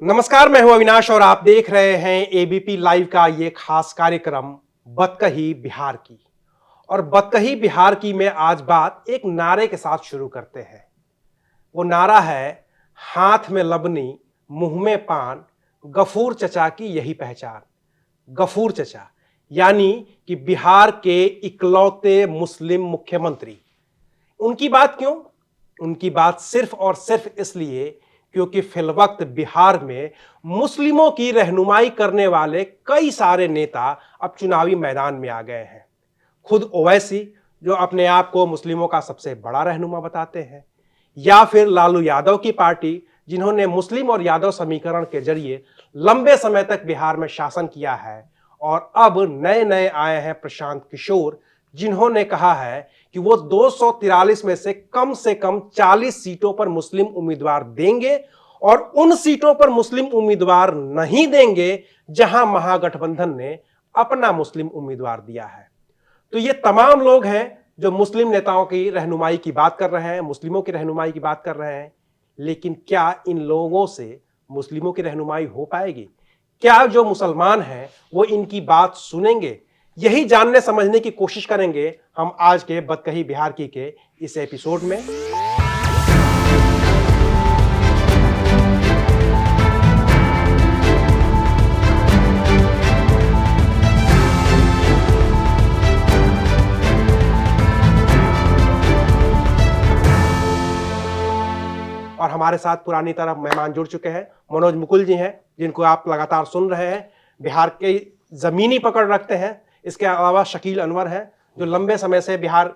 नमस्कार, मैं हूं अविनाश और आप देख रहे हैं एबीपी लाइव का ये खास कार्यक्रम बतकही बिहार की। और बतकही बिहार की में आज बात एक नारे के साथ शुरू करते हैं। वो नारा है, हाथ में लबनी मुंह में पान, गफूर चचा की यही पहचान। गफूर चचा यानी कि बिहार के इकलौते मुस्लिम मुख्यमंत्री। उनकी बात क्यों? उनकी बात सिर्फ और सिर्फ इसलिए क्योंकि फिलवक्त बिहार में मुस्लिमों की रहनुमाई करने वाले कई सारे नेता अब चुनावी मैदान में आ गए हैं। खुद ओवैसी, जो अपने आप को मुस्लिमों का सबसे बड़ा रहनुमा बताते हैं, या फिर लालू यादव की पार्टी, जिन्होंने मुस्लिम और यादव समीकरण के जरिए लंबे समय तक बिहार में शासन किया है, और अब नए नए आए हैं प्रशांत किशोर, जिन्होंने कहा है कि वो 243 में से कम 40 सीटों पर मुस्लिम उम्मीदवार देंगे और उन सीटों पर मुस्लिम उम्मीदवार नहीं देंगे जहां महागठबंधन ने अपना मुस्लिम उम्मीदवार दिया है। तो ये तमाम लोग हैं जो मुस्लिम नेताओं की रहनुमाई की बात कर रहे हैं, मुस्लिमों की रहनुमाई की बात कर रहे हैं। लेकिन क्या इन लोगों से मुस्लिमों की रहनुमाई हो पाएगी? क्या जो मुसलमान हैं वो इनकी बात सुनेंगे? यही जानने समझने की कोशिश करेंगे हम आज के बतकही बिहार की के इस एपिसोड में। और हमारे साथ पुरानी तरह मेहमान जुड़ चुके हैं। मनोज मुकुल जी हैं, जिनको आप लगातार सुन रहे हैं, बिहार के जमीनी पकड़ रखते हैं। इसके अलावा शकील अनवर हैं, जो लंबे समय से बिहार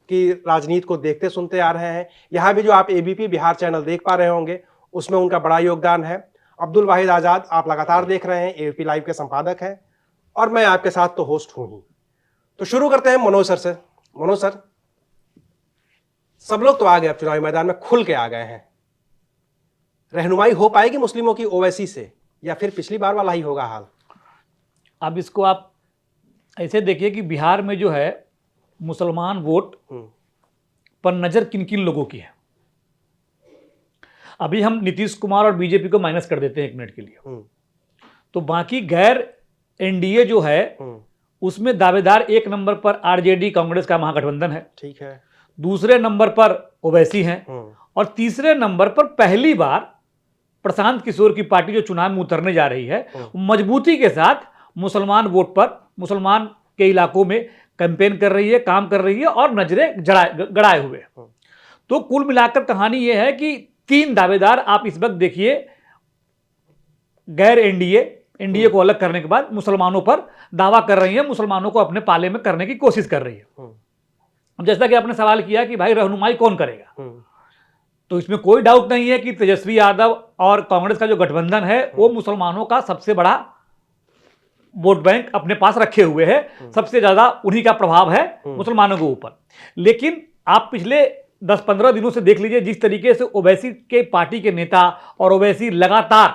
की राजनीति को देखते सुनते आ रहे हैं। यहाँ भी जो आप एबीपी बिहार चैनल देख पा रहे होंगे, उसमें उनका बड़ा योगदान है। अब्दुल वाहिद आजाद, आप लगातार देख रहे हैं, एबीपी लाइव के संपादक हैं। और मैं आपके साथ तो होस्ट हूं ही। तो शुरू करते हैं मनोज सर से। मनोज सर, सब लोग तो आ गए अब चुनावी मैदान में, खुल के आ गए हैं। रहनुमाई हो पाएगी मुस्लिमों की ओवैसी से, या फिर पिछली बार वाला ही होगा हाल? अब इसको आप ऐसे देखिए कि बिहार में जो है मुसलमान वोट पर नजर किन किन लोगों की है। अभी हम नीतीश कुमार और बीजेपी को माइनस कर देते हैं एक मिनट के लिए, तो बाकी गैर एनडीए जो है उसमें दावेदार एक नंबर पर आरजेडी कांग्रेस का महागठबंधन है, ठीक है। दूसरे नंबर पर ओवैसी हैं, और तीसरे नंबर पर पहली बार प्रशांत किशोर की पार्टी जो चुनाव में उतरने जा रही है, मजबूती के साथ मुसलमान वोट पर, मुसलमान के इलाकों में कैंपेन कर रही है, काम कर रही है और नजरें गड़ाए हुए। तो कुल मिलाकर कहानी यह है कि तीन दावेदार आप इस वक्त देखिए, गैर एनडीए को अलग करने के बाद मुसलमानों पर दावा कर रही है, मुसलमानों को अपने पाले में करने की कोशिश कर रही है। जैसा कि आपने सवाल किया कि भाई रहनुमाई कौन करेगा, तो इसमें कोई डाउट नहीं है कि तेजस्वी यादव और कांग्रेस का जो गठबंधन है वो मुसलमानों का सबसे बड़ा वोट बैंक अपने पास रखे हुए है, सबसे ज्यादा उन्हीं का प्रभाव है मुसलमानों के ऊपर। लेकिन आप पिछले 10-15 दिनों से देख लीजिए, जिस तरीके से ओवैसी के पार्टी के नेता और ओवैसी लगातार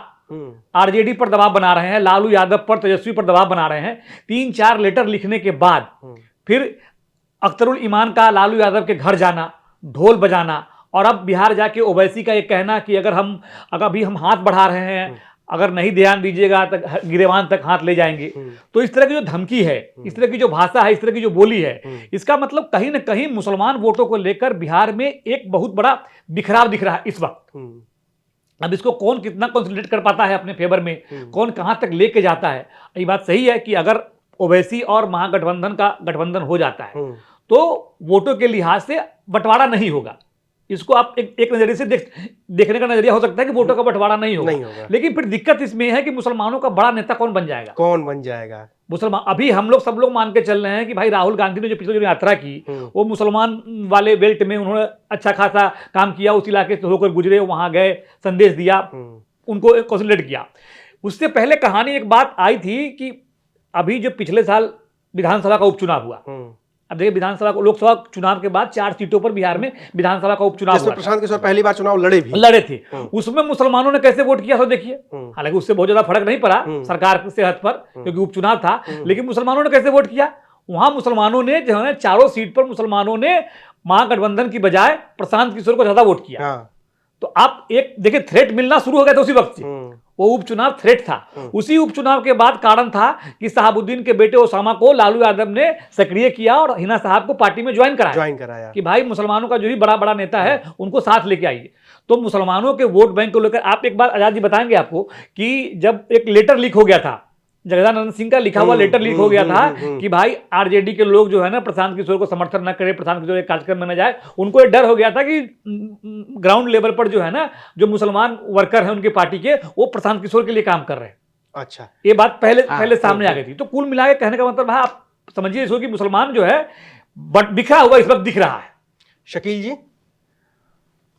आरजेडी पर दबाव बना रहे हैं, लालू यादव पर, तेजस्वी पर दबाव बना रहे हैं। 3-4 लेटर लिखने के बाद फिर अख्तरुल ईमान का लालू यादव के घर जाना, ढोल बजाना, और अब बिहार जाके ओवैसी का ये कहना कि अगर अभी हम हाथ बढ़ा रहे हैं, अगर नहीं ध्यान दीजिएगा तक गिरेवान तक हाथ ले जाएंगे। तो इस तरह की जो धमकी है, इस तरह की जो भाषा है, इस तरह की जो बोली है, इसका मतलब कहीं ना कहीं मुसलमान वोटों को लेकर बिहार में एक बहुत बड़ा बिखराव दिख रहा है इस वक्त। अब इसको कौन कितना कंसोलिडेट कर पाता है अपने फेवर में, कौन कहां तक लेके जाता है। ये बात सही है कि अगर ओवैसी और महागठबंधन का गठबंधन हो जाता है तो वोटों के लिहाज से बंटवारा नहीं होगा। इसको आप एक नजरिए से देखने का नजरिया हो सकता है कि वोटों का बंटवारा नहीं होगा। लेकिन फिर दिक्कत इसमें है कि मुसलमानों का बड़ा नेता कौन बन जाएगा। मुसलमान, अभी हम लोग सब लोग मान के चल रहे हैं कि भाई राहुल गांधी ने जो पिछले जो यात्रा की वो मुसलमान वाले बेल्ट में उन्होंने अच्छा खासा काम किया, उस इलाके से होकर गुजरे, वहां गए, संदेश दिया, उनको कंसोलिडेट किया। उससे पहले कहानी एक बात आई थी कि अभी जो पिछले साल विधानसभा का उपचुनाव हुआ, अब देखिए विधानसभा लोकसभा चुनाव के बाद 4 सीटों पर बिहार में विधानसभा का उपचुनाव हुआ, प्रशांत किशोर पहली बार चुनाव लड़े थे। उसमें मुसलमानों ने कैसे वोट किया तो देखिए। हालांकि उससे बहुत ज्यादा फर्क नहीं पड़ा सरकार के हद पर, क्योंकि उपचुनाव था, लेकिन मुसलमानों ने कैसे वोट किया, वहां मुसलमानों ने जो है 4 सीट पर मुसलमानों ने महागठबंधन की बजाय प्रशांत किशोर को ज्यादा वोट किया। तो आप एक देखिए थ्रेट मिलना शुरू हो गया था उसी वक्त से। वो उपचुनाव थ्रेट था। उसी उपचुनाव के बाद कारण था कि शहाबुद्दीन के बेटे ओसामा को लालू यादव ने सक्रिय किया और हिना साहब को पार्टी में ज्वाइन कराया कि भाई मुसलमानों का जो भी बड़ा बड़ा नेता है उनको साथ लेके आइए। तो मुसलमानों के वोट बैंक को लेकर आप एक बार आजाद जी बताएंगे आपको कि जब एक लेटर लीक हो गया था, जगदानंद सिंह का लिखा हुआ लेटर लीक हो गया था कि भाई आरजेडी के लोग जो है ना प्रशांत किशोर को समर्थन न करें, प्रशांत किशोर एक कार्यक्रम में न जाए, उनको एक डर हो गया था कि ग्राउंड लेवल पर जो है ना जो मुसलमान वर्कर हैं उनकी पार्टी के, वो प्रशांत किशोर के लिए काम कर रहे हैं। अच्छा, ये बात पहले सामने आ गई थी। तो कुल मिला के कहने का मतलब है, आप समझिए इसको कि मुसलमान जो है बिखरा हुआ इस वक्त दिख रहा है। शकील जी,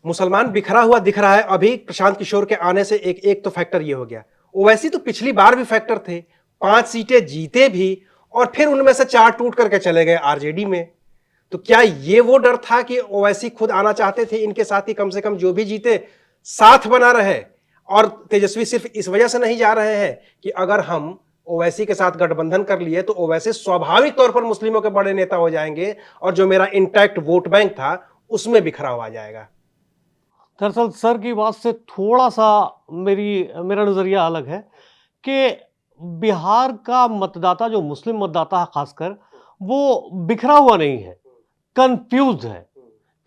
मुसलमान बिखरा हुआ दिख रहा है। अभी प्रशांत किशोर के आने से एक तो फैक्टर ये हो गया। ओवैसी तो पिछली बार भी फैक्टर थे, 5 सीटें जीते भी और फिर उनमें से 4 टूट करके चले गए आरजेडी में। तो क्या ये वो डर था कि ओवैसी खुद आना चाहते थे, इनके साथ ही कम से कम जो भी जीते साथ बना रहे? और तेजस्वी सिर्फ इस वजह से नहीं जा रहे हैं कि अगर हम ओवैसी के साथ गठबंधन कर लिए तो ओवैसी स्वाभाविक तौर पर मुस्लिमों के बड़े नेता हो जाएंगे और जो मेरा इंटैक्ट वोट बैंक था उसमें बिखराव आ जाएगा। दरअसल सर की बात से थोड़ा सा मेरा नज़रिया अलग है कि बिहार का मतदाता, जो मुस्लिम मतदाता है खासकर, वो बिखरा हुआ नहीं है, कंफ्यूज है।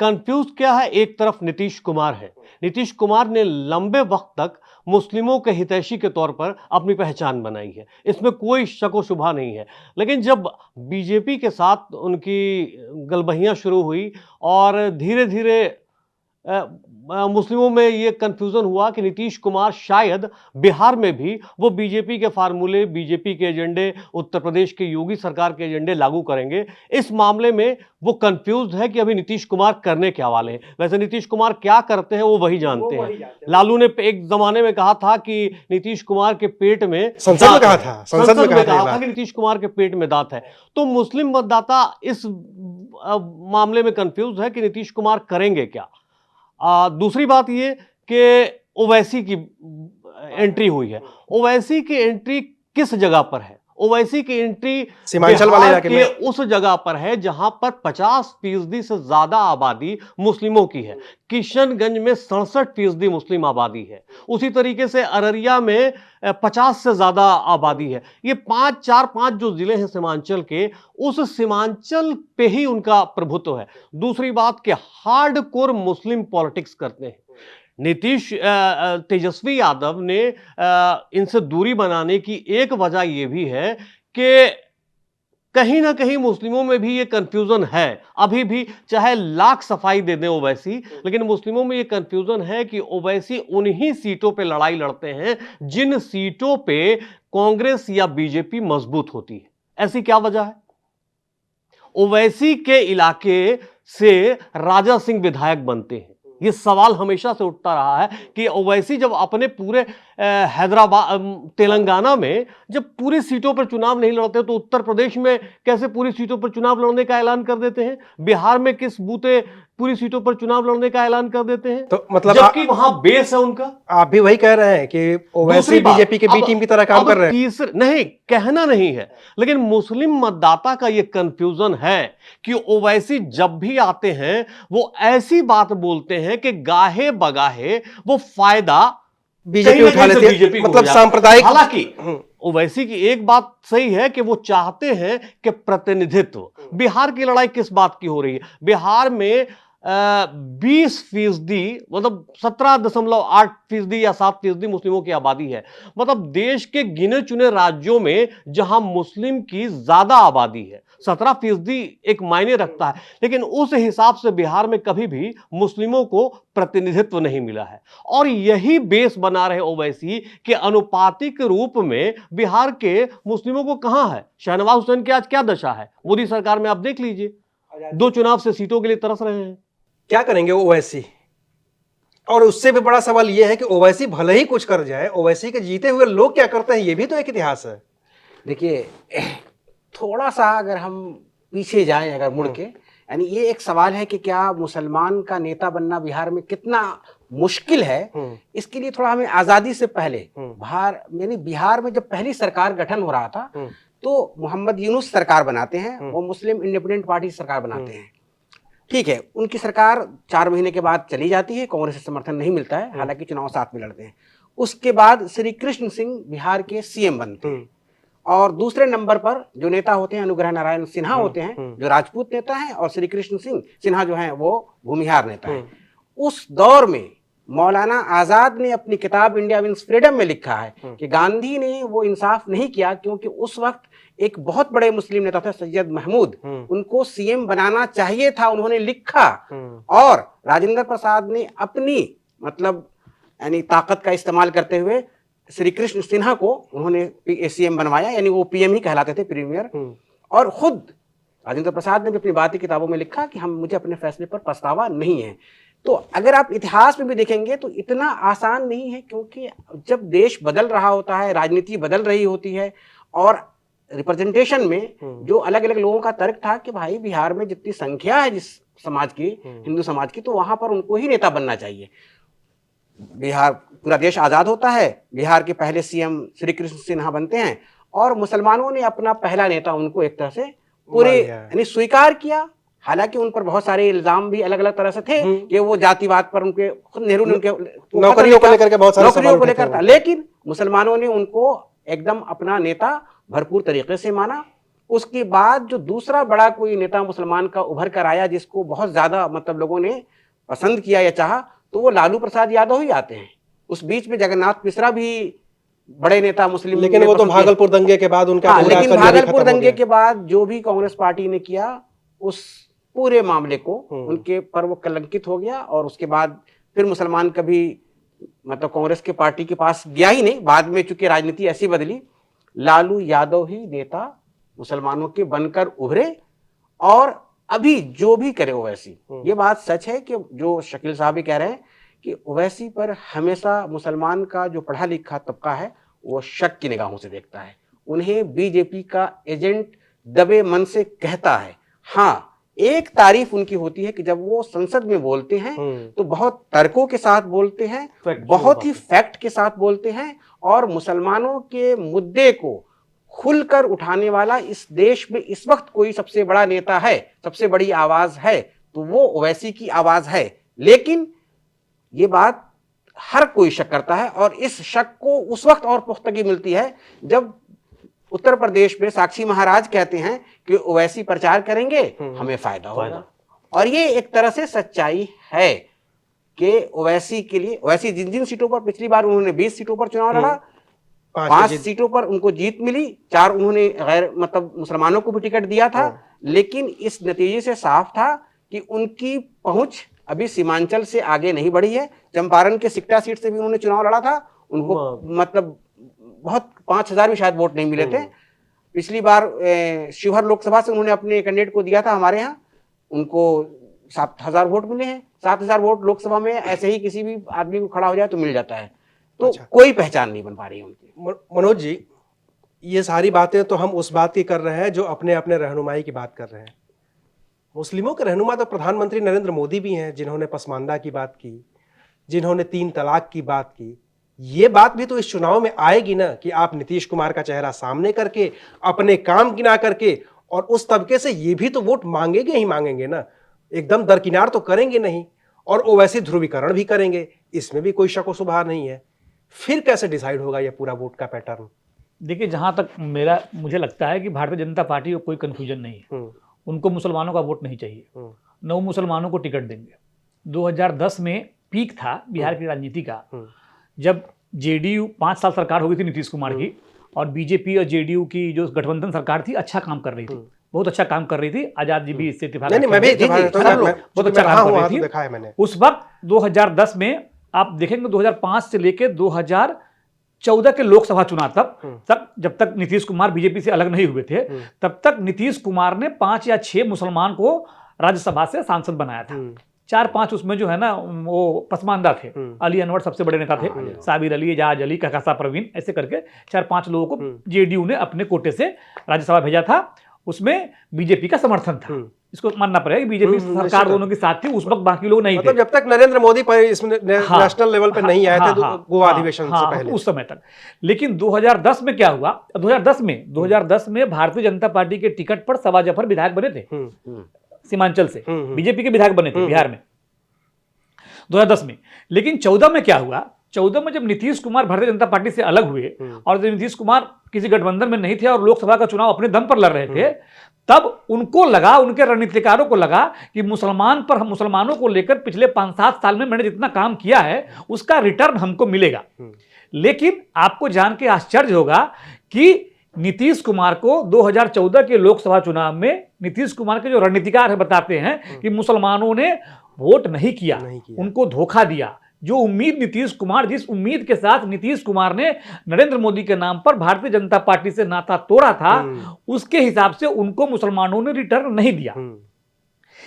कंफ्यूज क्या है? एक तरफ नीतीश कुमार है। नीतीश कुमार ने लंबे वक्त तक मुस्लिमों के हितैषी के तौर पर अपनी पहचान बनाई है, इसमें कोई शक व शुबा नहीं है। लेकिन जब बीजेपी के साथ उनकी गलबहियां शुरू हुई और धीरे धीरे मुस्लिमों में ये कंफ्यूजन हुआ कि नीतीश कुमार शायद बिहार में भी वो बीजेपी के फार्मूले, बीजेपी के एजेंडे, उत्तर प्रदेश के योगी सरकार के एजेंडे लागू करेंगे। इस मामले में वो कंफ्यूज है कि अभी नीतीश कुमार करने क्या वाले हैं। वैसे नीतीश कुमार क्या करते हैं वो वही जानते हैं। लालू ने एक जमाने में कहा था कि नीतीश कुमार के पेट में संसद में कहा था कि नीतीश कुमार के पेट में दांत है। तो मुस्लिम मतदाता इस मामले में कंफ्यूज है कि नीतीश कुमार करेंगे क्या। दूसरी बात ये कि ओवैसी की एंट्री हुई है। ओवैसी की एंट्री किस जगह पर है? ओवैसी की एंट्री सीमांचल वाले इलाके में उस जगह पर है जहां पर 50% से ज्यादा आबादी मुस्लिमों की है। किशनगंज में 67% मुस्लिम आबादी है। उसी तरीके से अररिया में 50 से ज्यादा आबादी है। ये 5 जो जिले हैं सीमांचल के, उस सीमांचल पे ही उनका प्रभुत्व है। दूसरी बात कि हार्डकोर मुस्लिम पॉलिटिक्स करते हैं। तेजस्वी यादव ने इनसे दूरी बनाने की एक वजह यह भी है कि कहीं ना कहीं मुस्लिमों में भी ये कंफ्यूजन है। अभी भी चाहे लाख सफाई दे दें ओवैसी, लेकिन मुस्लिमों में ये कंफ्यूजन है कि ओवैसी उन्हीं सीटों पे लड़ाई लड़ते हैं जिन सीटों पे कांग्रेस या बीजेपी मजबूत होती है। ऐसी क्या वजह है? ओवैसी के इलाके से राजा सिंह विधायक बनते हैं। ये सवाल हमेशा से उठता रहा है कि ओवैसी जब अपने पूरे हैदराबाद, तेलंगाना में जब पूरी सीटों पर चुनाव नहीं लड़ते तो उत्तर प्रदेश में कैसे पूरी सीटों पर चुनाव लड़ने का ऐलान कर देते हैं? बिहार में किस बूते पूरी सीटों पर चुनाव लड़ने का ऐलान कर देते हैं? तो मतलब जबकि वहां बेस है उनका। आप भी वही कह रहे हैं कि ओवैसी बीजेपी के बी टीम की तरह काम कर रहे हैं। नहीं, कहना नहीं है, लेकिन मुस्लिम मतदाता का यह कंफ्यूजन है कि ओवैसी जब भी आते हैं वो ऐसी बात बोलते हैं कि गाहे बगाहे वो फायदा बीजेपी उठा लेती है, मतलब सांप्रदायिक। हालांकि ओवैसी की एक बात सही है कि वो चाहते हैं कि प्रतिनिधित्व। बिहार की लड़ाई किस बात की हो रही है? बिहार में 20% मतलब 17.8% या 7% मुस्लिमों की आबादी है। मतलब देश के गिने चुने राज्यों में जहां मुस्लिम की ज्यादा आबादी है, 17% एक मायने रखता है। लेकिन उस हिसाब से बिहार में कभी भी मुस्लिमों को प्रतिनिधित्व नहीं मिला है। और यही बेस बना रहे ओवैसी के अनुपातिक रूप में बिहार के मुस्लिमों को कहां है। शहनवाज हुसैन की आज क्या दशा है? मोदी सरकार में आप देख लीजिए, 2 चुनाव से सीटों के लिए तरस रहे हैं। क्या करेंगे ओवैसी? और उससे भी बड़ा सवाल यह है कि ओवैसी भले ही कुछ कर जाए, ओवैसी के जीते हुए लोग क्या करते हैं, यह भी तो एक इतिहास है। देखिए, थोड़ा सा अगर हम पीछे जाएं, अगर मुड़ के, यानी ये एक सवाल है कि क्या मुसलमान का नेता बनना बिहार में कितना मुश्किल है। इसके लिए थोड़ा हमें आजादी से पहले बिहार में जब पहली सरकार गठन हो रहा था तो मोहम्मद यूनुस सरकार बनाते हैं, वो मुस्लिम इंडिपेंडेंट पार्टी सरकार बनाते हैं। ठीक है, उनकी सरकार 4 महीने के बाद चली जाती है, कांग्रेस से समर्थन नहीं मिलता है, हालांकि चुनाव साथ में लड़ते हैं। उसके बाद श्री कृष्ण सिंह बिहार के सीएम बनते हैं, और दूसरे नंबर पर जो नेता होते हैं अनुग्रह नारायण सिन्हा होते हैं, जो राजपूत नेता हैं, और श्री कृष्ण सिंह सिन्हा जो हैं वो भूमिहार नेता हैं। उस दौर में मौलाना आजाद ने अपनी किताब इंडिया विंस फ्रीडम में लिखा है कि गांधी ने वो इंसाफ नहीं किया, क्योंकि उस वक्त एक बहुत बड़े मुस्लिम नेता थे सैयद महमूद, उनको सीएम बनाना चाहिए था, उन्होंने लिखा, और राजेंद्र प्रसाद ने अपनी मतलब यानी ताकत का इस्तेमाल करते हुए श्री कृष्ण सिन्हा को उन्होंने सीएम बनवाया, यानी वो पीएम ही कहलाते थे, प्रीमियर। और खुद राजेंद्र प्रसाद ने भी अपनी बात की किताबों में लिखा कि मुझे अपने फैसले पर पछतावा नहीं है। तो अगर आप इतिहास में भी देखेंगे तो इतना आसान नहीं है, क्योंकि जब देश बदल रहा होता है, राजनीति बदल रही होती है, और रिप्रेजेंटेशन में जो अलग अलग लोगों का तर्क था कि भाई बिहार में जितनी संख्या है जिस समाज की, हिंदू समाज की, तो वहां पर उनको ही नेता बनना चाहिए। बिहार, पूरा देश आजाद होता है, बिहार के पहले सीएम श्री कृष्ण सिन्हा बनते हैं, और मुसलमानों ने अपना पहला नेता उनको एक तरह से पूरे यानी स्वीकार किया। हालांकि उन पर बहुत सारे इल्जाम भी अलग अलग तरह से थे कि वो जातिवाद पर उनके, खुद नेहरू ने उनके नौकरियों को लेकर के बहुत सारे नौकरियों को लेकर था, लेकिन मुसलमानों ने उनको एकदम अपना नेता भरपूर तरीके से माना। उसके बाद जो दूसरा बड़ा कोई नेता मुसलमान का उभर कर आया जिसको बहुत ज्यादा मतलब लोगों ने पसंद किया या चाहा, तो वो लालू प्रसाद यादव ही आते हैं। उस बीच में जगन्नाथ मिश्रा भी बड़े नेता मुस्लिम, लेकिन वो तो भागलपुर दंगे के बाद उनका लेकिन भागलपुर दंगे के बाद जो भी कांग्रेस पार्टी ने किया उस पूरे मामले को उनके पर वो कलंकित हो गया, और उसके बाद फिर मुसलमान कभी मतलब कांग्रेस के पार्टी के पास गया ही नहीं। बाद में चूंकि राजनीति ऐसी बदली, लालू यादव ही नेता मुसलमानों के बनकर उभरे, और अभी जो भी करे ओवैसी, ये बात सच है कि जो शकील साहब भी कह रहे हैं कि ओवैसी पर हमेशा मुसलमान का जो पढ़ा लिखा तबका है वो शक की निगाहों से देखता है, उन्हें बीजेपी का एजेंट दबे मन से कहता है। हाँ, एक तारीफ उनकी होती है कि जब वो संसद में बोलते हैं तो बहुत तर्कों के साथ बोलते हैं, बहुत ही फैक्ट के साथ बोलते हैं, और मुसलमानों के मुद्दे को खुलकर उठाने वाला इस देश में इस वक्त कोई सबसे बड़ा नेता है, सबसे बड़ी आवाज है, तो वो ओवैसी की आवाज है। लेकिन ये बात हर कोई शक करता है, और इस शक को उस वक्त और पुख्तगी मिलती है जब उत्तर प्रदेश में साक्षी महाराज कहते हैं कि ओवैसी प्रचार करेंगे हमें फायदा होगा, और ये एक तरह से सच्चाई है कि ओवैसी के लिए, ओवैसी जिन जिन सीटों पर पिछली बार उन्होंने 20 सीटों पर चुनाव लड़ा, 5 सीटों पर उनको जीत मिली, 4 उन्होंने गैर मतलब मुसलमानों को भी टिकट दिया था, लेकिन इस नतीजे से साफ था कि उनकी पहुंच अभी सीमांचल से आगे नहीं बढ़ी है। चंपारण के सिकटा सीट से भी उन्होंने चुनाव लड़ा था, उनको मतलब बहुत 5000 भी शायद वोट नहीं मिले थे। पिछली बार शिवहर लोकसभा से उन्होंने अपने कैंडिडेट को दिया था हमारे यहाँ, उनको 7000 वोट मिले हैं। 7000 वोट लोकसभा में ऐसे ही किसी भी आदमी को खड़ा हो जाए तो मिल जाता है, तो कोई पहचान नहीं बन पा रही है उनकी। मनोज जी, ये सारी बातें तो हम उस बात की कर रहे हैं जो अपने अपने रहनुमाई की बात कर रहे हैं। मुस्लिमों के रहनुमा तो प्रधानमंत्री नरेंद्र मोदी भी हैं, जिन्होंने पसमानदा की बात की, जिन्होंने 3 तलाक की बात की। ये बात भी तो इस चुनाव में आएगी ना कि आप नीतीश कुमार का चेहरा सामने करके, अपने काम गिना करके, और उस तबके से ये भी तो वोट मांगेंगे ही मांगेंगे ना, एकदम दरकिनार तो करेंगे नहीं, और ओवैसी ध्रुवीकरण भी करेंगे, इसमें भी कोई शक व शुबहा नहीं है। फिर कैसे डिसाइड होगा ये पूरा वोट का पैटर्न? देखिए, जहां तक मुझे लगता है कि भारतीय जनता पार्टी को कोई कंफ्यूजन नहीं है, उनको मुसलमानों का वोट नहीं चाहिए, न वो मुसलमानों को टिकट देंगे। 2010 में पीक था बिहार की राजनीति का, जब जेडीयू 5 साल सरकार हो गई थी नीतीश कुमार की, और बीजेपी और जेडीयू की जो गठबंधन सरकार थी अच्छा काम कर रही थी, बहुत अच्छा काम कर रही थी। आजाद जी भी इससे इत्तेफाक, मैं भी बहुत अच्छा काम कर रही थी। उस वक्त 2010 में आप देखेंगे 2005 से लेकर 2014 के लोकसभा चुनाव तक जब तक नीतीश कुमार बीजेपी से अलग नहीं हुए थे, तब तक नीतीश कुमार ने 5 या 6 मुसलमान को राज्यसभा से सांसद बनाया था। 4-5 उसमें जो है ना वो पसमानदा थे। अली अनवर सबसे बड़े नेता थे, साबिर अली, एजाज अली, कहकशा परवीन, ऐसे करके 4-5 लोगों को जेडीयू ने अपने कोटे से राज्यसभा भेजा था। उसमें बीजेपी का समर्थन था, इसको मानना पड़ेगा कि बीजेपी सरकार दोनों के साथ थी। उस वक्त बाकी लोग नहीं थे, जब तक नरेंद्र मोदी पर इसमें नेशनल लेवल पे नहीं आए थे गोवा अधिवेशन से पहले, उस समय तक। लेकिन 2010 में क्या हुआ? 2010 में भारतीय जनता पार्टी के टिकट पर सवा जफर विधायक बने थे सीमांचल से, बीजेपी के विधायक बने थे बिहार में 2010 में। लेकिन 14 में क्या हुआ? 2014 में जब नीतीश कुमार भारतीय जनता पार्टी से अलग हुए और जब नीतीश कुमार किसी गठबंधन में नहीं थे और लोकसभा का चुनाव अपने दम पर लड़ रहे थे, तब उनको लगा, उनके रणनीतिकारों को लगा कि मुसलमानों को लेकर पिछले 5-7 साल में मैंने जितना काम किया है उसका रिटर्न हमको मिलेगा। लेकिन आपको जान के आश्चर्य होगा कि नीतीश कुमार को 2014 के लोकसभा चुनाव में नीतीश कुमार के जो रणनीतिकार है बताते हैं कि मुसलमानों ने वोट नहीं किया, उनको धोखा दिया। जो उम्मीद जिस उम्मीद के साथ नीतीश कुमार ने नरेंद्र मोदी के नाम पर भारतीय जनता पार्टी से नाता तोड़ा था, उसके हिसाब से उनको मुसलमानों ने रिटर्न नहीं दिया।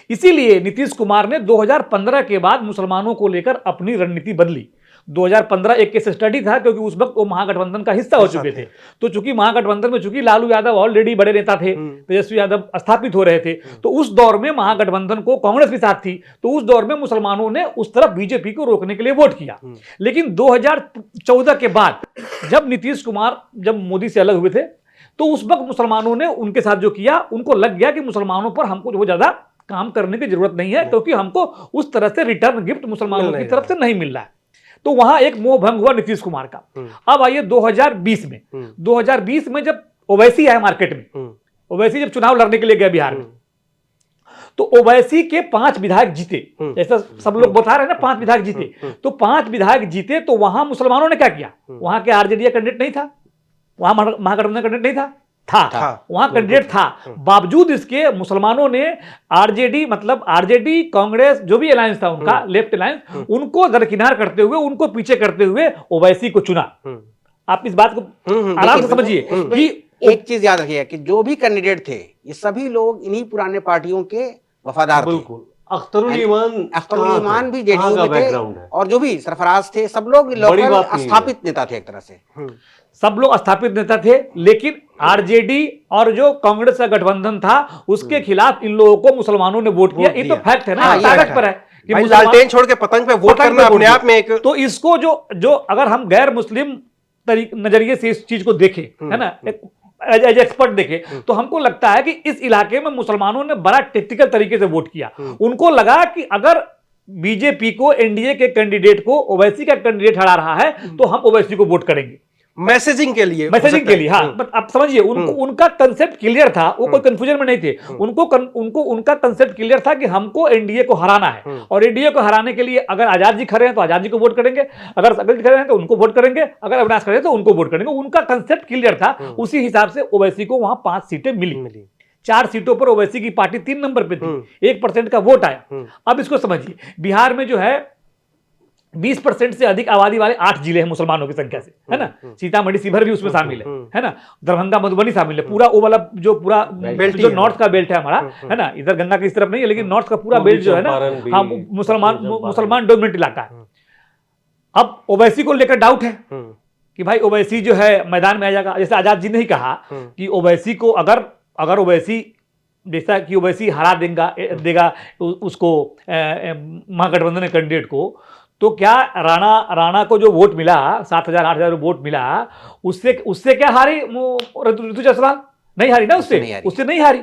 इसीलिए नीतीश कुमार ने 2015 के बाद मुसलमानों को लेकर अपनी रणनीति बदली। 2015 एक केस स्टडी था क्योंकि उस वक्त वो महागठबंधन का हिस्सा हो चुके थे। तो चूंकि महागठबंधन में चूंकि लालू यादव ऑलरेडी बड़े नेता थे, तेजस्वी यादव स्थापित हो रहे थे, तो उस दौर में महागठबंधन को कांग्रेस भी साथ थी, तो उस दौर में मुसलमानों ने उस तरफ बीजेपी को रोकने के लिए वोट किया। लेकिन 2014 के बाद जब नीतीश कुमार जब मोदी से अलग हुए थे, तो उस वक्त मुसलमानों ने उनके साथ जो किया, उनको लग गया कि मुसलमानों पर हमको जो ज्यादा काम करने की जरूरत नहीं है, क्योंकि हमको उस तरह से रिटर्न गिफ्ट मुसलमानों की तरफ से नहीं मिल रहा है। तो वहां एक मोह भंग हुआ नीतीश कुमार का। अब आइए 2020 में, 2020 में जब ओवैसी आए मार्केट में, ओवैसी जब चुनाव लड़ने के लिए गए बिहार में, तो ओवैसी के 5 विधायक जीते। जैसा सब लोग बता रहे हैं ना, 5 विधायक जीते, तो 5 विधायक जीते, तो वहां मुसलमानों ने क्या किया? वहां के आरजेडी कैंडिडेट नहीं था, वहां महागठबंधन कैंडिडेट नहीं था, वहां कैंडिडेट था। बावजूद इसके मुसलमानों ने आरजेडी कांग्रेस जो भी अलायंस था उनका, लेफ्ट अलायंस, उनको दरकिनार करते हुए, उनको पीछे करते हुए ओवैसी को चुना। आप इस बात को आराम से समझिए कि एक चीज याद रखिएगा कि जो भी कैंडिडेट थे ये सभी लोग इन्हीं पुराने पार्टियों के वफादार थे। बिल्कुल। अख्तरुल ईमान भी जेडीयू में थे, और जो भी सरफराज थे सब लोग लोकल स्थापित नेता थे एक तरह से। सब लोग स्थापित नेता थे, लेकिन आरजेडी और जो कांग्रेस का गठबंधन था उसके खिलाफ इन लोगों को मुसलमानों ने वोट किया। ये तो फैक्ट है ना, कागज पर है कि लालटेन छोड़ के पतंग पे वोट करना अपने आप में एक, तो इसको जो अगर हम गैर मुस्लिम नजरिए से इस चीज को देखें, है ना, एज एक्सपर्ट देखे, तो हमको लगता है कि इस इलाके में मुसलमानों ने बड़ा टेक्निकल तरीके से वोट किया। उनको लगा कि अगर बीजेपी को, एनडीए के कैंडिडेट को ओवैसी का कैंडिडेट हरा रहा है तो हम ओवैसी को वोट करेंगे, मैसेजिंग के लिए। हाँ, आप समझिए, उनका कंसेप्ट क्लियर था, वो कोई कंफ्यूजन में नहीं थे। उनका कंसेप्ट क्लियर था कि हमको एनडीए को हराना है, और एनडीए को हराने के लिए अगर आजाद जी खड़े हैं तो आजाद जी को वोट करेंगे, अगर अकल जी खड़े हैं तो उनको वोट करेंगे, अगर अविनाश खड़े हैं तो उनको वोट करेंगे। उनका कंसेप्ट क्लियर था। उसी हिसाब से ओवैसी को वहां 5 सीटें मिली। 4 सीटों पर ओवैसी की पार्टी 3 नंबर पे थी, 1% का वोट आया। अब इसको समझिए, बिहार में जो है 20% से अधिक आबादी वाले 8 जिले हैं मुसलमानों की संख्या से, है ना। सीतामढ़ी, शिवहर भी उसमें शामिल है ना, दरभंगा, मधुबनी शामिल है। पूरा वो वाला जो पूरा जो नॉर्थ का बेल्ट है हमारा, है ना, इधर गंगा की इस तरफ नहीं है, लेकिन नॉर्थ का पूरा बेल्ट जो है ना, हाँ, मुसलमान डोमिनेट इलाका है। अब ओवैसी को लेकर डाउट है कि भाई ओवैसी जो है मैदान में आ जाएगा। जैसे आजाद जी ने ही कहा कि ओवैसी को अगर ओवैसी, जैसा कि ओवैसी हरा देगा उसको महागठबंधन के कैंडिडेट को, तो क्या राणा को जो वोट मिला, 7,000-8,000 वोट मिला, उससे क्या हारी ऋतु जायसवाल? नहीं हारी ना, उससे नहीं हारी।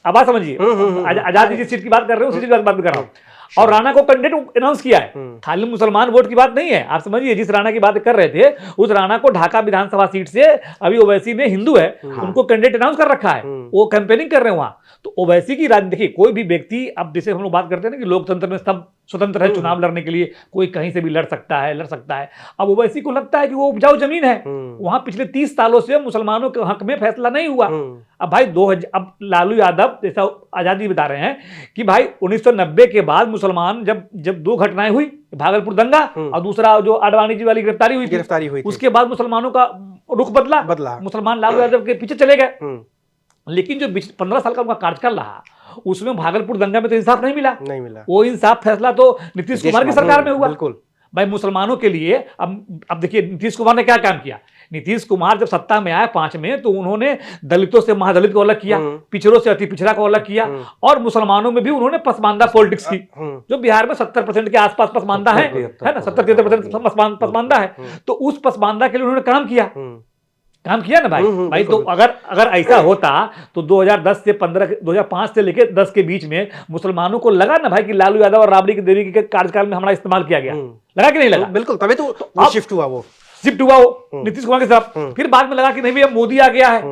अब बात समझिए, आजाद जी जिस सीट की बात कर रहे हो उसी की बात कर रहा हूं। और राणा को कैंडिडेट अनाउंस किया है, खाली मुसलमान वोट की बात नहीं है। आप समझिए, जिस राणा की बात कर रहे थे, उस राणा को ढाका विधानसभा सीट से अभी ओवैसी ने, हिंदू है, उनको कैंडिडेट अनाउंस कर रखा है, वो कैंपेनिंग कर रहे हैं वहां। तो ओवैसी की राजनीति, देखिए, कोई भी व्यक्ति, अब जैसे हम लोग बात करते हैं ना कि लोकतंत्र में सब स्वतंत्र है, चुनाव लड़ने के लिए कोई कहीं से भी लड़ सकता है। अब ओवैसी को लगता है कि वो उपजाऊ जमीन है, वहां पिछले 30 सालों से मुसलमानों के हक में फैसला नहीं हुआ। अब भाई अब लालू यादव, जैसा आजादी बता रहे हैं कि भाई 1990 के बाद मुसलमान जब 2 घटनाएं हुई, भागलपुर दंगा और दूसरा जो आडवाणी जी वाली गिरफ्तारी हुई थी, उसके बाद मुसलमानों का रुख बदला, मुसलमान लालू यादव के पीछे चले गए। लेकिन जो 15 साल का उनका कार्यकाल रहा, उसमें भागलपुर दंगा में तो इंसाफ नहीं मिला। वो इंसाफ फैसला तो नीतीश कुमार की सरकार में हुआ। बिल्कुल भाई, मुसलमानों के लिए अब देखिए नीतीश कुमार ने क्या काम किया। नीतीश कुमार जब सत्ता में आए 5 में, तो उन्होंने दलितों से महादलित को अलग किया, पिछड़ों से अति पिछड़ा को अलग किया, और मुसलमानों में भी उन्होंने पसमानदा पॉलिटिक्स की, जो बिहार में 70% के आसपास पसमानदा है ना, 70-73% पसमानदा है। तो उस पसमानदा के लिए उन्होंने काम किया। काम किया ना भाई। भाई तो अगर ऐसा होता तो 2005 से लेकर 10 के बीच में मुसलमानों को लगा ना भाई कि लालू यादव और राबड़ी की देवी के कार्यकाल में हमारा इस्तेमाल किया गया, लगा कि नहीं लगा? बिल्कुल, तभी तो अब शिफ्ट हुआ वो नीतीश कुमार के साथ। फिर बाद में लगा कि नहीं भैया मोदी आ गया है,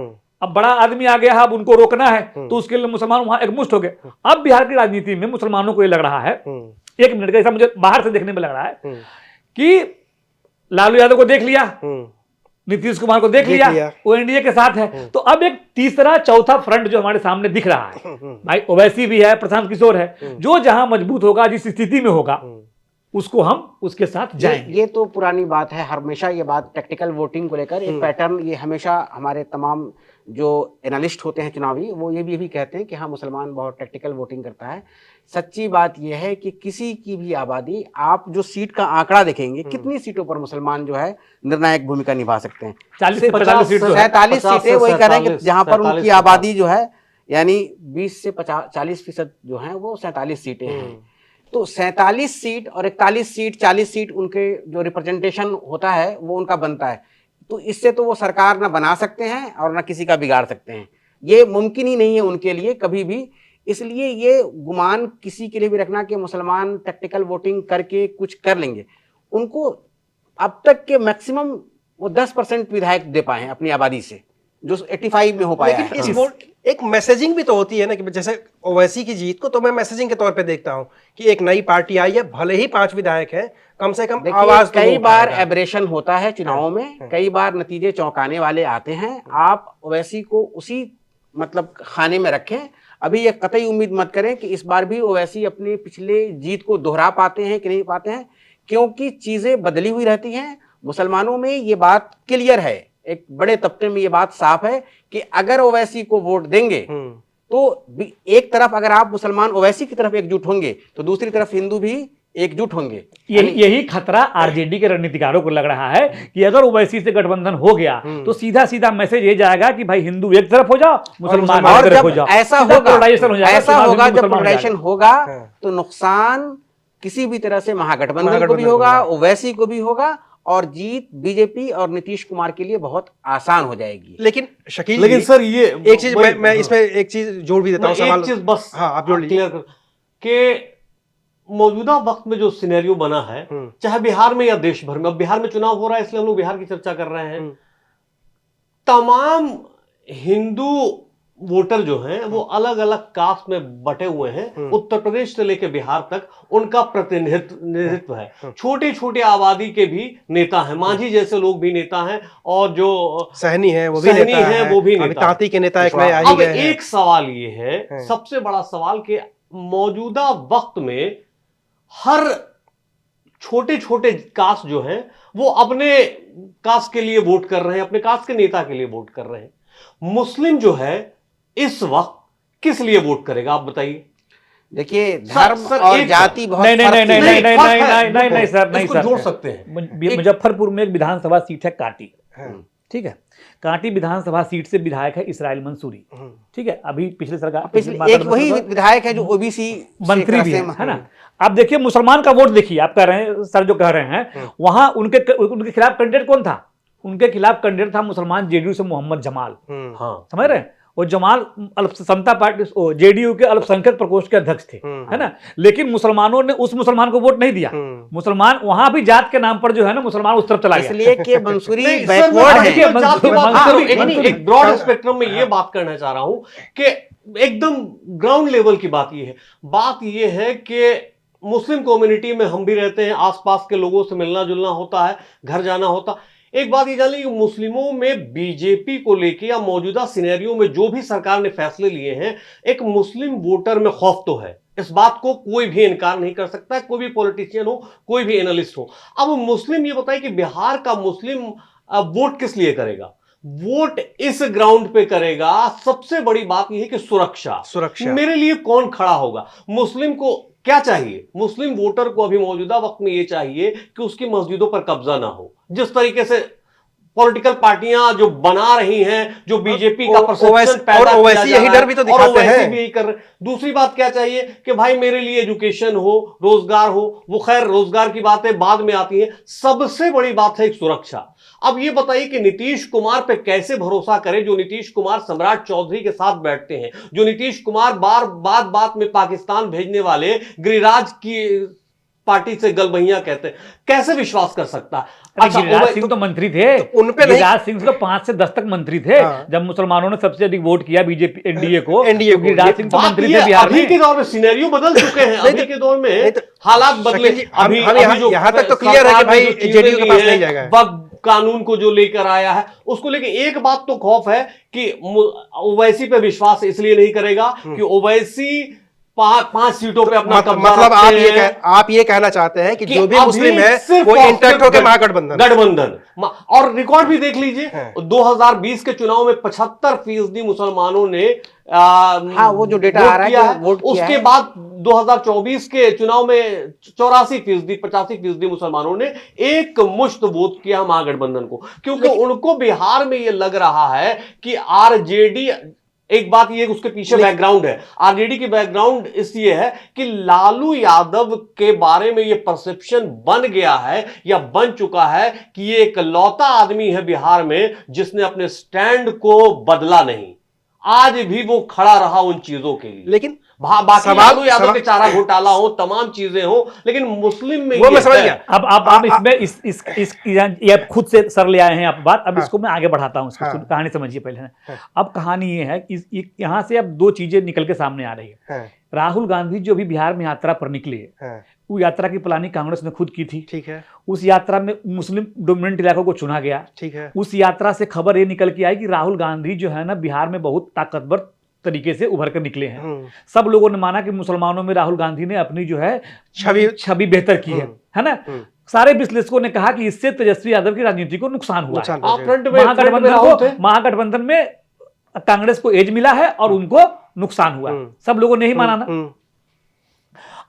अब बड़ा आदमी आ गया है, अब उनको रोकना है, तो उसके लिए मुसलमान वहां एकमुश्त हो गए। अब बिहार की राजनीति में मुसलमानों को ये लग रहा है, 1 मिनट का ऐसा मुझे बाहर से देखने में लग रहा है कि लालू यादव को देख लिया, नीतीश कुमार को देख लिया, वो एनडीए के साथ है, तो अब एक तीसरा चौथा फ्रंट जो हमारे सामने दिख रहा है भाई, ओवैसी भी है, प्रशांत किशोर है, जो जहां मजबूत होगा, जिस स्थिति में होगा, उसको हम उसके साथ जाएंगे। ये तो पुरानी बात है, हमेशा ये बात टैक्टिकल वोटिंग को लेकर एक पैटर्न, ये हमेशा हमारे तमाम जो एनालिस्ट होते हैं चुनावी, वो ये भी कहते हैं कि हाँ मुसलमान बहुत टैक्टिकल वोटिंग करता है। सच्ची बात यह है कि किसी की भी आबादी, आप जो सीट का आंकड़ा देखेंगे, कितनी सीटों पर मुसलमान जो है निर्णायक भूमिका निभा सकते हैं, 40-45 सीट, 47 सीटें, वही कह रहे हैं कि जहां पर उनकी आबादी जो है यानी 20 से 40% जो है वो 47 सीटें हैं। तो 47 सीट और 41 सीट, 40 सीट उनके जो रिप्रेजेंटेशन होता है वो उनका बनता है। तो इससे तो वो सरकार ना बना सकते हैं और ना किसी का बिगाड़ सकते हैं, ये मुमकिन ही नहीं है उनके लिए कभी भी। इसलिए ये गुमान किसी के लिए भी रखना कि मुसलमान टैक्टिकल वोटिंग करके कुछ कर लेंगे, उनको अब तक के मैक्सिमम वो 10% विधायक दे पाए हैं अपनी आबादी से, जो 85 में हो पाया है। लेकिन इस वोट एक मैसेजिंग भी तो होती है ना, कि जैसे ओवैसी की जीत को तो मैं मैसेजिंग के तौर पे देखता हूं कि एक नई पार्टी आई है, भले ही 5 विधायक हैं, कम से कम आवाज तो कई बार एब्रेशन होता है चुनावों में, कई बार नतीजे चौंकाने वाले आते हैं। आप ओवैसी को उसी मतलब खाने में रखें, अभी ये कतई उम्मीद मत करें कि इस बार भी ओवैसी अपनी पिछले जीत को दोहरा पाते हैं कि नहीं पाते हैं, क्योंकि चीजें बदली हुई रहती हैं। मुसलमानों में ये बात क्लियर है, एक बड़े तबके में ये बात साफ है कि अगर ओवैसी को वोट देंगे तो एक तरफ अगर आप मुसलमान ओवैसी की तरफ एकजुट होंगे तो दूसरी तरफ हिंदू भी एकजुट होंगे। यही खतरा आरजेडी के रणनीतिकारों को लग रहा है कि अगर ओवैसी से गठबंधन हो गया तो सीधा सीधा मैसेज ये जाएगा कि भाई हिंदू एक तरफ हो जाओ, मुसलमान एक तरफ हो जाओ। ऐसा होगा जब पोलराइजेशन होगा तो नुकसान किसी भी तरह से महागठबंधन को भी होगा, ओवैसी को भी होगा, और जीत बीजेपी और नीतीश कुमार के लिए बहुत आसान हो जाएगी। लेकिन शकील, लेकिन सर ये एक चीज मैं इसमें एक चीज जोड़ भी देता हूं, सवाल एक चीज बस हाँ आप जोड़ लीजिए कि मौजूदा वक्त में जो सिनेरियो बना है, चाहे बिहार में या देश भर में, अब बिहार में चुनाव हो रहा है इसलिए हम लोग बिहार की चर्चा कर रहे हैं, तमाम हिंदू वोटर जो हैं वो अलग अलग कास्ट में बटे हुए हैं, उत्तर प्रदेश से लेकर बिहार तक उनका प्रतिनिधित्व है। छोटी छोटी आबादी के भी नेता हैं, मांझी जैसे लोग भी नेता हैं, और जो सहनी है वो भी नेता है, वो भी नेता, तांती के नेता एक नए आ ही गए हैं। एक सवाल ये है, सबसे बड़ा सवाल कि मौजूदा वक्त में हर छोटे छोटे कास्ट जो हैं वो अपने कास्ट के लिए वोट कर रहे हैं, अपने कास्ट के नेता के लिए वोट कर रहे हैं। मुस्लिम जो है इस वक्त किस लिए वोट करेगा, आप बताइए। देखिए धर्म और जाति बहुत नहीं सर, नहीं सर, जोड़ सकते हैं। मुजफ्फरपुर में एक विधानसभा सीट है कांटी, ठीक है, कांटी विधानसभा सीट से विधायक है इसराइल मंसूरी, ठीक है, अभी पिछले सरकार एक वही विधायक है जो ओबीसी मंत्री भी है ना। आप देखिए मुसलमान का वोट देखिए, आप कह रहे हैं सर जो कह रहे हैं, वहां उनके खिलाफ कैंडिडेट कौन था? उनके खिलाफ कैंडिडेट था मुसलमान जेडीयू से मोहम्मद जमाल, हाँ समझ रहे हैं, वो जमाल समता पार्टी जेडीयू के अल्पसंख्यक प्रकोष्ठ के अध्यक्ष थे, है ना। लेकिन मुसलमानों ने उस मुसलमान को वोट नहीं दिया, मुसलमान वहां भी जात के नाम पर जो है ना मुसलमान उस तरफ चला गया, इसलिए कि मंसूरी बैकवर्ड है। एक ब्रॉड स्पेक्ट्रम में ये बात करना चाह रहा हूं कि एकदम ग्राउंड लेवल की बात ये है कि मुस्लिम कम्युनिटी में हम भी रहते हैं, आसपास के लोगों से मिलना जुलना होता है, घर जाना होता। एक बात ये जान लीजिए, मुस्लिमों में बीजेपी को लेके या मौजूदा सिनेरियो में जो भी सरकार ने फैसले लिए हैं, एक मुस्लिम वोटर में खौफ तो है, इस बात को कोई भी इनकार नहीं कर सकता है, कोई भी पॉलिटिशियन हो, कोई भी एनालिस्ट हो। अब मुस्लिम ये बताए कि बिहार का मुस्लिम वोट किस लिए करेगा, वोट इस ग्राउंड पे करेगा। सबसे बड़ी बात यह है कि सुरक्षा, मेरे लिए कौन खड़ा होगा, मुस्लिम को क्या चाहिए, मुस्लिम वोटर को अभी मौजूदा वक्त में यह चाहिए कि उसकी मस्जिदों पर कब्जा ना हो। जिस तरीके से पॉलिटिकल पार्टियां जो बना रही हैं, जो बीजेपी का परसेप्शन ओवैसी पैदा और किया ओवैसी जा यही रहा डर है, भी तो और दिखाते ओवैसी हैं। भी यही कर रहे हैं। दूसरी बात क्या चाहिए कि भाई मेरे लिए एजुकेशन हो, रोजगार हो, वो खैर रोजगार की बातें बाद में आती हैं, सबसे बड़ी बात है एक सुरक्षा। अब ये बताइए कि नीतीश कुमार पे कैसे भरोसा करें, जो नीतीश कुमार सम्राट चौधरी के साथ बैठते हैं, जो नीतीश कुमार बात बात में पाकिस्तान भेजने वाले गिरिराज की पार्टी से गलबहिया कहते हैं, कैसे विश्वास कर सकता है? अच्छा, गिरिराज सिंह तो मंत्री थे, उन पे नहीं- गिरिराज सिंह तो 5 से 10 तक मंत्री थे। हाँ। जब मुसलमानों ने सबसे अधिक वोट किया बीजेपी एनडीए को, NDA तो को। गिरिराज सिंह तो बात मंत्री ये थे बिहार अभी में। के दौर में सिनेरियो बदल चुके हैं, नहीं अभी तो- के दौर नहीं में तो- हालात बदले। शकील जी, हम अभी यहाँ- जो यहाँ तक तो क्लियर है कि सरकार ने भाई जो चीजें जेडीयू के ली पास हैं, नहीं जाएगा। वक्फ कानून को जो लेकर आया है उसको लेकर एक बात तो खौफ है कि ओवैसी पे विश्वास इसलिए नहीं करेगा कि ओवैसी 5 सीटों पे अपना कब्जा मतलब रखते हैं आप ये कहना चाहते हैं कि जो भी अभी मुस्लिम है सिर्फ वो और इंटैक्ट सिर्फ होकर महागठबंधन। और रिकॉर्ड भी देख लीजिए, हाँ। 2020 के चुनाव में 75% मुसलमानों ने हाँ, वो जो डेटा आ रहा है कि वोट किया उसके है। बाद 2024 के चुनाव में 84%, 85% मुसलमानों ने एक मुश्त वोट किया महागठबंधन को, क्योंकि उनको बिहार में यह लग रहा है कि आरजेडी, एक बात ये उसके पीछे बैकग्राउंड है, आरजेडी की बैकग्राउंड इसलिए है कि लालू यादव के बारे में ये परसेप्शन बन गया है या बन चुका है कि ये एक लौता आदमी है बिहार में जिसने अपने स्टैंड को बदला नहीं, आज भी वो खड़ा रहा उन चीजों के लिए। लेकिन बाकी लालू यादव के चारा घोटाला हो, तमाम चीजें हो, लेकिन मुस्लिम में वो ये मैं समझ है। गया। अब इसमें इस ये आप खुद से सर ले आए हैं आप बात। अब हाँ। इसको मैं आगे बढ़ाता हूँ, इसको हाँ। कहानी समझिए पहले। हाँ। अब कहानी ये है कि यहाँ से अब 2 चीजें निकल के सामने आ रही है। हाँ, राहुल गांधी जो भी बिहार में यात्रा पर निकले, हाँ, वो यात्रा की प्लानिंग कांग्रेस ने खुद की थी। ठीक है, उस यात्रा में मुस्लिम डोमिनेंट इलाकों को चुना गया। ठीक है। उस यात्रा से खबर ये निकल के आई कि राहुल गांधी जो है ना बिहार में बहुत ताकतवर तरीके से उभर कर निकले हैं। सब लोगों ने माना कि मुसलमानों में राहुल गांधी ने अपनी जो है छवि बेहतर की है ना। सारे विश्लेषकों ने कहा कि इससे तेजस्वी यादव की राजनीति को नुकसान हुआ है। आप फ्रंट में राहुल थे। महागठबंधन में कांग्रेस को एज मिला है और उनको नुकसान हुआ है। सब लोगों ने ही माना ना।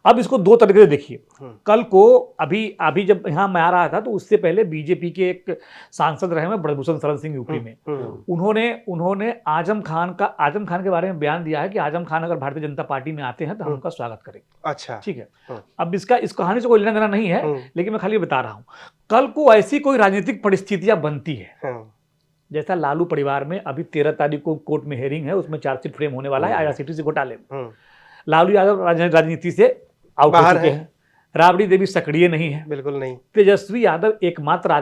अब इसको 2 तरीके से देखिए। कल को अभी जब यहां मैं आ रहा था तो उससे पहले बीजेपी के एक सांसद रहे हैं ब्रजभूषण शरण सिंह यूपी में, उन्होंने आजम खान के बारे में बयान दिया है कि आजम खान अगर भारतीय जनता पार्टी में आते हैं तो हम उनका स्वागत करेंगे। अच्छा, ठीक है। अब इस कहानी से कोई लेना देना नहीं है, लेकिन मैं खाली बता रहा हूं, कल को ऐसी कोई राजनीतिक परिस्थितियां बनती है जैसा लालू परिवार में अभी 13 तारीख को कोर्ट में हेयरिंग है, उसमें चार्जशीट फ्रेम होने वाला है IRCTC घोटाले में। लालू यादव राजनीति से आउट हो चुके हैं, राबड़ी देवी सक्रिय नहीं है, बिल्कुल नहीं। तेजस्वी यादव एकमात्र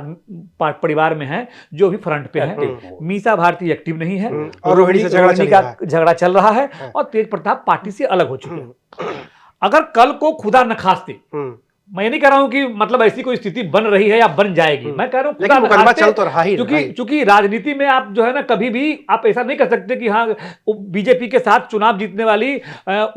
परिवार में है जो भी फ्रंट पे है। मीसा भारती एक्टिव नहीं है और रोहिणी से झगड़ा चल रहा है और तेज प्रताप पार्टी से अलग हो चुके हैं। अगर कल को खुदा न खास्ते, मैं ये नहीं कह रहा हूं कि मतलब ऐसी कोई स्थिति बन रही है या बन जाएगी, मैं कह रहा हूं खुदा न खास्ते, चल तो रहा ही, क्योंकि राजनीति में आप जो है ना कभी भी आप ऐसा नहीं कर सकते कि हाँ बीजेपी के साथ चुनाव जीतने वाली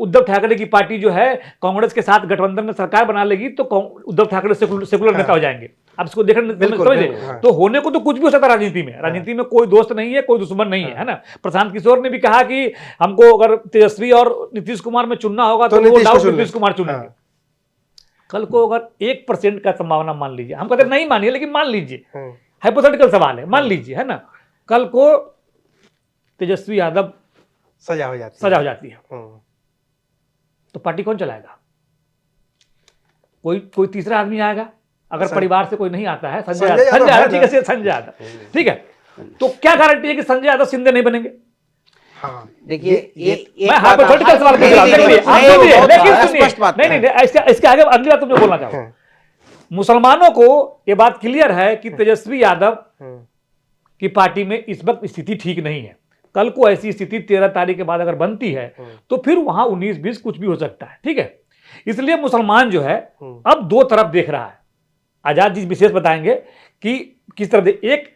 उद्धव ठाकरे की पार्टी जो है कांग्रेस के साथ गठबंधन में सरकार बना लेगी तो उद्धव ठाकरे सेकुलर नेता हो जाएंगे। आप इसको देखना समझे, तो होने को तो कुछ भी हो सकता है राजनीति में। राजनीति में कोई दोस्त नहीं है, कोई दुश्मन नहीं है ना। प्रशांत किशोर ने भी कहा कि हमको अगर तेजस्वी और नीतीश कुमार में चुनना होगा तो नीतीश कुमार चुनेंगे। कल को अगर 1% का संभावना मान लीजिए, हम कहते नहीं मानिए लेकिन मान लीजिए, हाइपोथेटिकल सवाल है, मान लीजिए है ना, कल को तेजस्वी यादव सजा हो जाती है तो पार्टी कौन चलाएगा? कोई तीसरा आदमी आएगा। अगर परिवार से कोई नहीं आता है, संजय यादव, ठीक है, संजय यादव, ठीक है, तो क्या गारंटी है कि संजय यादव शिंदे नहीं बनेंगे? देखिए मैं हाइपोथेटिकल सवाल पूछ रहा हूं, नहीं, इसके आगे अगली बात तुमने बोलना चाहूंगा। मुसलमानों को यह बात क्लियर है कि तेजस्वी यादव की पार्टी में इस वक्त स्थिति ठीक नहीं है। कल को ऐसी स्थिति 13 तारीख के बाद अगर बनती है तो फिर वहां 19-20 कुछ भी हो सकता है, ठीक है। इसलिए मुसलमान जो है अब 2 तरफ देख रहा है। आजाद जी विशेष बताएंगे कि किस तरह एक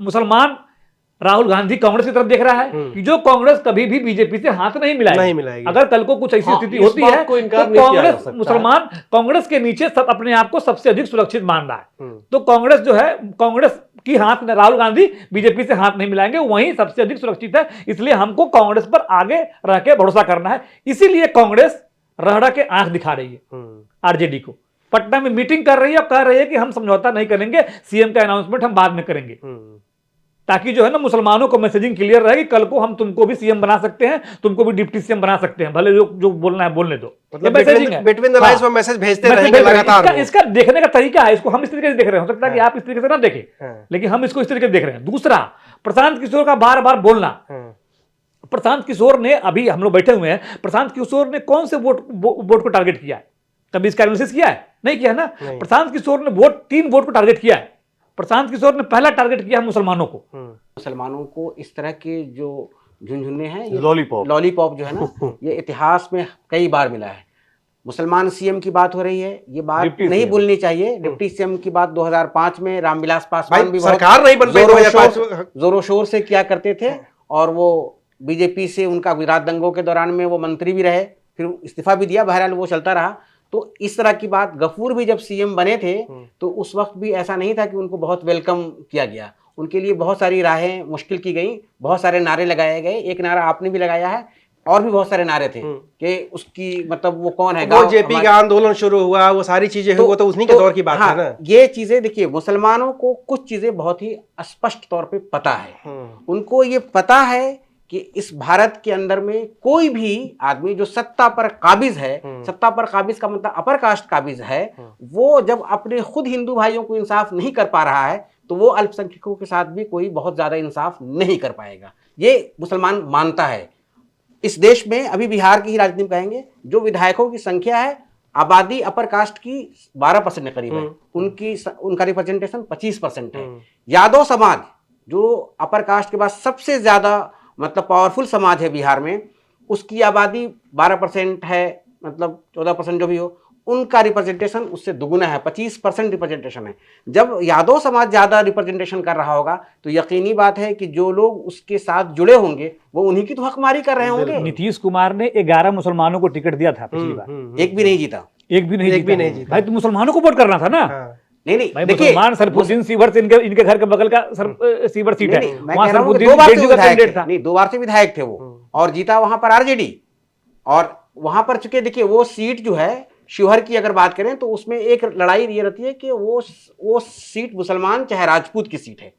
मुसलमान राहुल गांधी कांग्रेस की तरफ देख रहा है कि जो कांग्रेस कभी भी बीजेपी से हाथ नहीं मिलाएगी। अगर कल को कुछ ऐसी स्थिति होती है तो कांग्रेस, मुसलमान कांग्रेस के नीचे सब अपने आप को सबसे अधिक सुरक्षित मान रहा है। तो कांग्रेस जो है, कांग्रेस की हाथ में राहुल गांधी बीजेपी से हाथ नहीं मिलाएंगे, वहीं सबसे अधिक सुरक्षित है। इसलिए हमको कांग्रेस पर आगे रह के भरोसा करना है। इसीलिए कांग्रेस रह के आंख दिखा रही है आरजेडी को, पटना में मीटिंग कर रही है और कह रही है कि हम समझौता नहीं करेंगे, सीएम का अनाउंसमेंट हम बाद में करेंगे। ताकि जो है ना मुसलमानों को मैसेजिंग क्लियर रहे कि कल को हम तुमको भी सीएम बना सकते हैं, तुमको भी डिप्टी सीएम बना सकते हैं, भले जो बोलना है बोलने दो। मतलब ये मैसेजिंग है। बिटवीन द लाइंस वो मैसेज भेजते मैसेज रहेंगे भेज रहे हैं। लगातार। इसका देखने का तरीका है, इसको हम इस तरीके से देख रहे हैं, हो सकता है कि हाँ। आप इस तरीके से ना देखें, हाँ। लेकिन हम इसको इस तरीके से देख रहे हैं। दूसरा, प्रशांत किशोर का बार बार बोलना, प्रशांत किशोर ने, अभी हम लोग बैठे हुए हैं, प्रशांत किशोर ने कौन से वोट को टारगेट किया है? कभी इसका एनालिसिस किया है? नहीं किया ना। प्रशांत किशोर ने 3 वोट को टारगेट किया है। प्रशांत किशोर ने पहला टारगेट किया मुसलमानों को। मुसलमानों को इस तरह के जो झुनझुने हैं, ये लॉलीपॉप जो है ना, ये इतिहास में कई बार मिला है। मुसलमान सीएम की बात हो रही है, ये बात नहीं भूलनी चाहिए। डिप्टी सीएम की बात 2005 में रामविलास पासवान भी सरकार नहीं बन पाई 2005 जोरों शोर से किया करते थे, और वो बीजेपी से उनका गुजरात दंगों के दौरान में वो मंत्री भी रहे, फिर इस्तीफा भी दिया, बहरहाल वो चलता रहा। तो इस तरह की बात, गफूर भी जब सीएम बने थे तो उस वक्त भी ऐसा नहीं था कि उनको बहुत वेलकम किया गया। उनके लिए बहुत सारी राहें मुश्किल की गई, बहुत सारे नारे लगाए गए। एक नारा आपने भी लगाया है, और भी बहुत सारे नारे थे कि उसकी मतलब वो कौन है, वो जेपी का आंदोलन शुरू हुआ, वो सारी चीजें हुई, वो तो उन्हीं के दौर की बात है ना। ये चीजें देखिए, मुसलमानों को कुछ चीजें बहुत ही स्पष्ट तौर पे पता है। उनको ये पता है कि इस भारत के अंदर में कोई भी आदमी जो सत्ता पर काबिज है, सत्ता पर काबिज का मतलब अपर कास्ट काबिज है, वो जब अपने खुद हिंदू भाइयों को इंसाफ नहीं कर पा रहा है तो वो अल्पसंख्यकों के साथ भी कोई बहुत ज्यादा इंसाफ नहीं कर पाएगा। ये मुसलमान मानता है। इस देश में अभी बिहार की ही राजनीति में कहेंगे, जो विधायकों की संख्या है, आबादी अपर कास्ट की 12% के करीब है, उनका रिप्रेजेंटेशन 25% है। यादव समाज जो अपर कास्ट के बाद सबसे ज्यादा मतलब पावरफुल समाज है बिहार में, उसकी आबादी 12% है, मतलब 14% जो भी हो, उनका रिप्रेजेंटेशन उससे दुगुना है, 25% रिप्रेजेंटेशन है। जब यादव समाज ज्यादा रिप्रेजेंटेशन कर रहा होगा तो यकीनी बात है कि जो लोग उसके साथ जुड़े होंगे वो उन्हीं की तो हकमारी कर रहे होंगे। नीतीश कुमार ने 11 मुसलमानों को टिकट दिया था पिछली बार, एक भी नहीं जीता। एक भी नहीं जीता। भाई तो मुसलमानों को वोट करना था ना। नहीं भाई, मुसलमान सरफुद्दीन सीवर से इनके घर के बगल का सीवर सीट है, वहां सरफुद्दीन 2 बार से विधायक थे वो, और जीता वहां पर आरजेडी। और वहां पर चूंकि देखिए वो सीट जो है शिवहर की अगर बात करें तो उसमें एक लड़ाई ये रहती है कि वो सीट मुसलमान चाहे राजपूत की सीट है,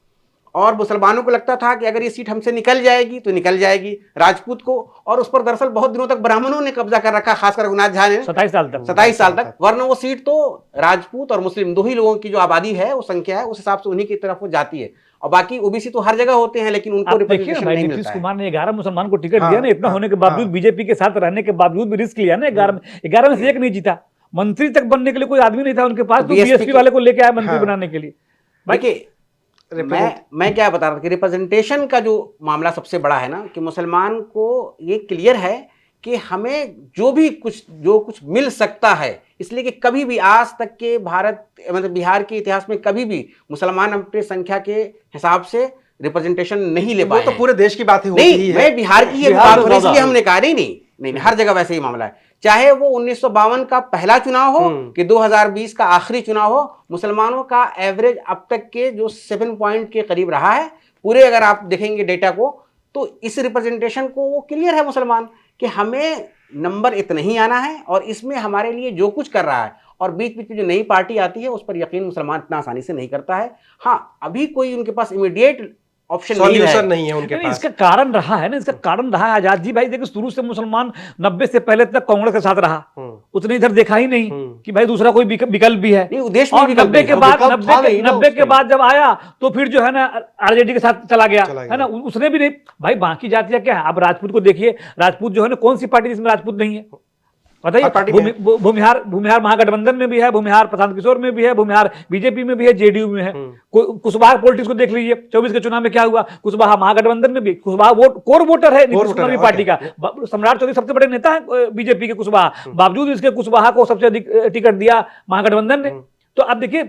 और मुसलमानों को लगता था कि अगर ये सीट हमसे निकल जाएगी तो निकल जाएगी राजपूत को, और उस पर दरअसल बहुत दिनों तक ब्राह्मणों ने कब्जा कर रखा, खासकर रघुनाथ झा ने 27 साल तक। वरना वो सीट तो राजपूत और मुस्लिम दो ही लोगों की जो आबादी है, वो संख्या है, उस हिसाब से उन्हीं की तरफ वो जाती है। और बाकी ओबीसी तो हर जगह होते हैं, लेकिन उनको रिप्रेजेंटेशन नहीं मिलता है। नीतीश कुमार ने 11 मुसलमान को टिकट दिया ना, इतना होने के बावजूद, बीजेपी के साथ रहने के बावजूद भी रिस्क लिया ना। 11 में से एक नहीं जीता। मंत्री तक बनने के लिए कोई आदमी नहीं था उनके पास, तो बीएसपी वाले को लेके आया मंत्री बनाने के लिए। देखिए मैं क्या बता रहा था कि रिप्रेजेंटेशन का जो मामला सबसे बड़ा है ना, कि मुसलमान को ये क्लियर है कि हमें जो कुछ मिल सकता है, इसलिए कि कभी भी आज तक के भारत मतलब बिहार के इतिहास में कभी भी मुसलमान अपने संख्या के हिसाब से रिप्रेजेंटेशन नहीं ले पाए। वो तो पूरे देश की बात होती नहीं, है। मैं बिहार की बात हो रही, इसलिए हमने कहा नहीं, हर जगह वैसे ही मामला है। चाहे वो 1952 का पहला चुनाव हो कि 2020 का आखिरी चुनाव हो, मुसलमानों का एवरेज अब तक के जो 7 पॉइंट के करीब रहा है पूरे, अगर आप देखेंगे डेटा को, तो इस रिप्रेजेंटेशन को वो क्लियर है मुसलमान कि हमें नंबर इतना ही आना है, और इसमें हमारे लिए जो कुछ कर रहा है, और बीच बीच में जो नई पार्टी आती है उस पर यकीन मुसलमान इतना आसानी से नहीं करता है। हाँ, अभी कोई उनके पास इमीडिएट ऑप्शन नहीं है उनके पास। इसका कारण रहा है ना, इसका कारण रहा है आजाद जी। भाई देखो, शुरू से मुसलमान 90 से पहले तक कांग्रेस के साथ रहा, उतने इधर देखा ही नहीं कि भाई दूसरा कोई विकल्प भी है। और 90 के बाद जब आया तो फिर जो है ना आरजेडी के साथ चला गया है ना, उसने भी नहीं। भाई बाकी जातियां क्या है, अब राजपूत को देखिए, राजपूत जो है ना, कौन सी पार्टी जिसमें राजपूत नहीं है बताइए? भूमिहार महागठबंधन में भी है, भूमिहार प्रशांत किशोर में भी है, भूमिहार बीजेपी में भी है, जेडीयू में है। कुशवाहा पॉलिटिक्स को देख लीजिए, 24 के चुनाव में क्या हुआ, कुशवाहा महागठबंधन में भी, कुशवाहा कोर वोटर है नीतीश कुमार की पार्टी का। सम्राट चौधरी सबसे बड़े नेता है बीजेपी के कुशवाहा, बावजूद इसके कुशवाहा को सबसे अधिक टिकट दिया महागठबंधन ने। तो अब देखिए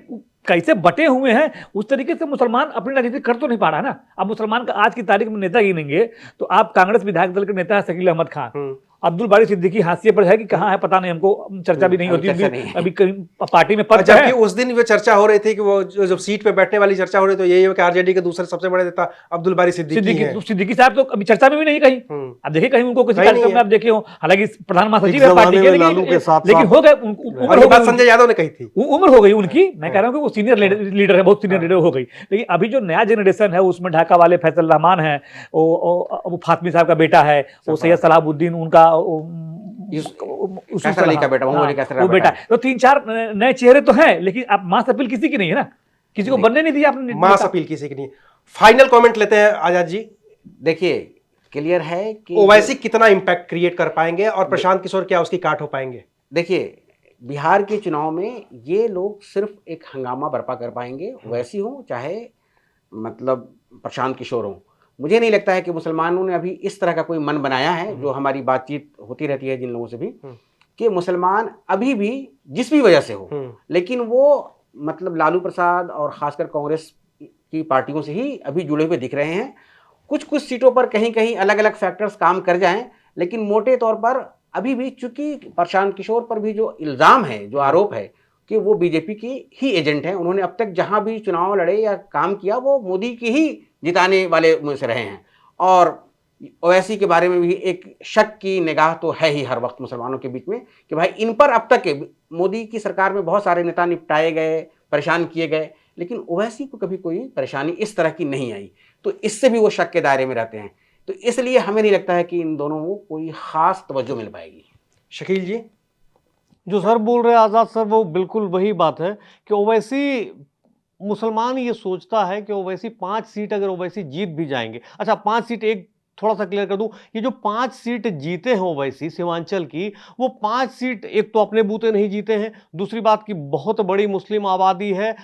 कैसे बटे हुए हैं, उस तरीके से मुसलमान अपनी राजनीति कर तो नहीं पा रहा ना। अब मुसलमान का आज की तारीख में नेता गिनेंगे तो आप कांग्रेस विधायक दल के नेता है शकील अहमद खान, अब्दुल बारी सिद्दीकी हाशिए पर है कि कहाँ है पता नहीं, हमको चर्चा भी नहीं होती चर्चा उनकी, नहीं। अभी कहीं पार्टी में पद जबकि है। उस दिन वो चर्चा हो रही थी कि वो जब सीट पे बैठने वाली चर्चा हो रही, तो यही है कि आरजेडी के दूसरे सबसे बड़े नेता अब्दुल बारी सिद्दीकी हैं। सिद्दीकी साहब तो अभी चर्चा में भी नहीं कहीं। अब देखिए कहीं उनको किसी कहीं नहीं कार्यक्रम में है। आप देखे हो, हालांकि प्रधान महासचिव एक है पार्टी जमाने के, में लालू के साथ लेकिन साथ- हो गए और उम्र ये हो बात गई, संजय यादव ने कही थी। उम्र हो गई उनकी। मैं कह रहा हूँ कि वो सीनियर लीडर है, बहुत सीनियर लीडर हो गई। लेकिन अभी जो नया जनरेशन है उसमें ढाका वाले फैसल रहमान है, वो फातमी साहब का बेटा है, वो सैयद सलाहुद्दीन उनका कैसर अली का बेटा, मोहम्मद अली कैसर का वो बेटा बेटा है। तो 3-4 नए चेहरे तो हैं, लेकिन आप मास अपील किसी की नहीं है ना, किसी को बनने नहीं दिया आपने मास अपील किसी की नहीं। फाइनल कमेंट लेते हैं आजाद जी। देखिए क्लियर है कि ओवैसी कितना इंपैक्ट क्रिएट कर पाएंगे और प्रशांत किशोर क्या उसकी काट हो पाएंगे? देखिए बिहार के चुनाव में ये लोग सिर्फ एक हंगामा बर्पा कर पाएंगे, वैसी हो चाहे मतलब प्रशांत किशोर हो। मुझे नहीं लगता है कि मुसलमानों ने अभी इस तरह का कोई मन बनाया है, जो हमारी बातचीत होती रहती है जिन लोगों से भी, कि मुसलमान अभी भी जिस भी वजह से हो, लेकिन वो मतलब लालू प्रसाद और खासकर कांग्रेस की पार्टियों से ही अभी जुड़े हुए दिख रहे हैं। कुछ कुछ सीटों पर कहीं कहीं अलग अलग फैक्टर्स काम कर जाएं, लेकिन मोटे तौर पर अभी भी, चूंकि प्रशांत किशोर पर भी जो इल्ज़ाम है, जो आरोप है कि वो बीजेपी की ही एजेंट हैं, उन्होंने अब तक जहां भी चुनाव लड़े या काम किया वो मोदी की ही जिताने वाले में से रहे हैं। और ओवैसी के बारे में भी एक शक की निगाह तो है ही हर वक्त मुसलमानों के बीच में कि भाई इन पर अब तक मोदी की सरकार में बहुत सारे नेता निपटाए गए, परेशान किए गए, लेकिन ओवैसी को कभी कोई परेशानी इस तरह की नहीं आई, तो इससे भी वो शक के दायरे में रहते हैं। तो इसलिए हमें नहीं लगता है कि इन दोनों को कोई खास तवज्जो मिल पाएगी। शकील जी, जो सर बोल रहे हैं आज़ाद सर, वो बिल्कुल वही बात है कि ओवैसी, मुसलमान ये सोचता है कि ओवैसी 5 सीट अगर ओवैसी जीत भी जाएंगे, अच्छा 5 सीट, एक थोड़ा सा क्लियर कर दूं, ये जो 5 सीट जीते हैं ओवैसी सीमांचल की, वो 5 सीट एक तो अपने बूते नहीं जीते हैं, दूसरी बात की बहुत बड़ी मुस्लिम आबादी है,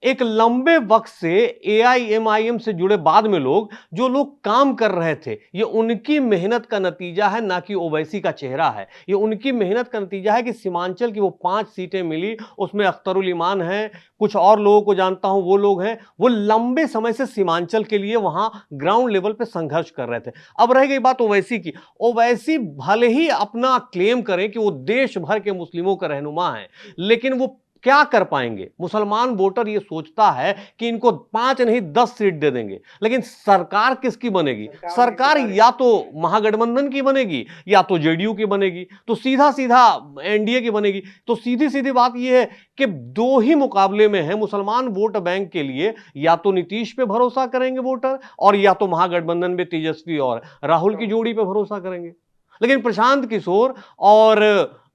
एक लंबे वक्त से AIMIM से जुड़े बाद में लोग, जो लोग काम कर रहे थे, ये उनकी मेहनत का नतीजा है, ना कि ओवैसी का चेहरा है। ये उनकी मेहनत का नतीजा है कि सीमांचल की वो 5 सीटें मिली, उसमें अख्तरुल ईमान है, कुछ और लोगों को जानता हूं, वो लोग हैं, वो लंबे समय से सीमांचल के लिए वहां ग्राउंड लेवल पे संघर्ष कर रहे थे। अब रह गई बात ओवैसी की, ओवैसी भले ही अपना क्लेम करें कि वो देश भर के मुस्लिमों का रहनुमा है, लेकिन वो क्या कर पाएंगे? मुसलमान वोटर ये सोचता है कि इनको 5 नहीं 10 सीट दे देंगे, लेकिन सरकार किसकी बनेगी? सरकार या तो महागठबंधन की बनेगी या तो JDU की बनेगी, तो सीधा सीधा NDA की बनेगी। तो सीधी सीधी बात यह है कि 2 ही मुकाबले में है मुसलमान वोट बैंक के लिए, या तो नीतीश पे भरोसा करेंगे वोटर, और या तो महागठबंधन में तेजस्वी और राहुल की जोड़ी पे भरोसा करेंगे। लेकिन प्रशांत किशोर और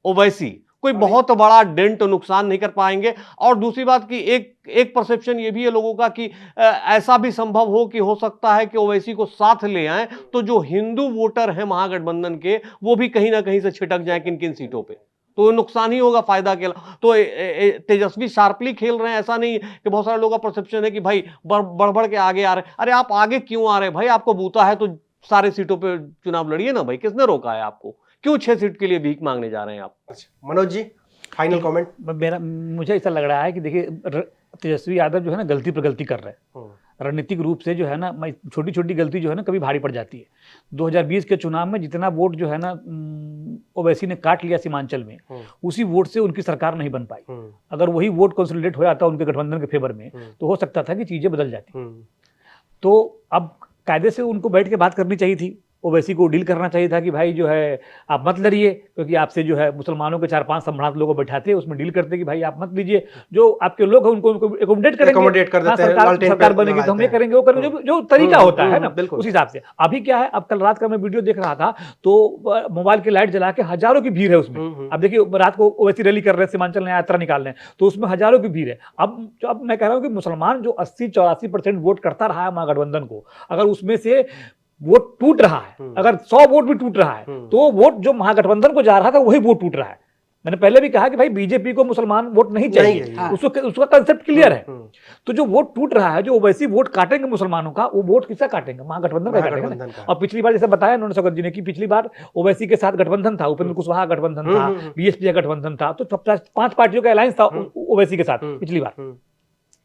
ओवैसी कोई बहुत बड़ा डेंट नुकसान नहीं कर पाएंगे। और दूसरी बात की एक परसेप्शन ये भी है लोगों का कि ऐसा भी संभव हो सकता है कि ओवैसी को साथ ले आए, तो जो हिंदू वोटर हैं महागठबंधन के, वो भी कहीं ना कहीं से छिटक जाए किन किन सीटों पे, तो नुकसान ही होगा, फायदा के तो तेजस्वी शार्पली खेल रहे हैं। ऐसा नहीं कि बहुत सारे लोगों का परसेप्शन है कि भाई बढ़ के आगे आ रहे हैं। अरे आप आगे क्यों आ रहे हैं भाई? आपको बूता है तो सारे सीटों पे चुनाव लड़िए ना भाई, किसने रोका है आपको? क्यों 6 सीट के लिए भीख मांगने जा रहे हैं आप? अच्छा मनोज जी, फाइनल कमेंट। मुझे ऐसा लग रहा है कि देखिए तेजस्वी यादव जो है ना गलती पर गलती कर रहे हैं, रणनीतिक रूप से जो है ना, छोटी छोटी गलती जो है ना कभी भारी पड़ जाती है। 2020 के चुनाव में जितना वोट जो है ना ओवैसी ने काट लिया सीमांचल में, उसी वोट से उनकी सरकार नहीं बन पाई। अगर वही वोट कंसोलिडेट हो जाता उनके गठबंधन के फेवर में, तो हो सकता था कि चीजें बदल जाती। तो अब कायदे से उनको बैठ के बात करनी चाहिए थी, ओवैसी को डील करना चाहिए था कि भाई जो है आप मत लड़िए, क्योंकि आपसे जो है मुसलमानों के 4-5 सम्राट लोगों को बैठाते, उसमें डील करते कि भाई आप मत लीजिए, जो आपके लोग हैं उनको एकोमोडेट करेंगे, एकोमोडेट कर देते हैं, सरकार बनेगी तो हम ये करेंगे वो करेंगे, जो तरीका होता है ना बिल्कुल उस हिसाब से। अभी क्या है, अब कल रात का मैं वीडियो देख रहा था, तो मोबाइल की लाइट जला के हजारों की भीड़ है उसमें। अब देखिए रात को ओवैसी रैली कर रहे हैं, सीमांचल में यात्रा निकाल रहे हैं, तो उसमें हजारों की भीड़ है। अब मैं कह रहा हूँ कि मुसलमान जो 80-84% वोट करता रहा है महागठबंधन को, अगर उसमें से वोट टूट रहा है, अगर 100 वोट भी टूट रहा है, तो वोट जो महागठबंधन को जा रहा था वही वोट टूट रहा है। मैंने पहले भी कहा कि भाई बीजेपी को मुसलमान वोट नहीं चाहिए, उसका कंसेप्ट क्लियर है। तो जो वोट टूट रहा है, जो ओवैसी वोट काटेंगे मुसलमानों का, वो वोट किसका काटेंगे? महागठबंधन का काटेंगे। और पिछली बार जैसे बताया उन्होंने शौकत जी ने कि पिछली बार ओवैसी के साथ गठबंधन था, उपेंद्र कुशवाहा गठबंधन था, BSP का गठबंधन था, तो 5 पार्टियों का अलायंस था ओवैसी के साथ पिछली बार।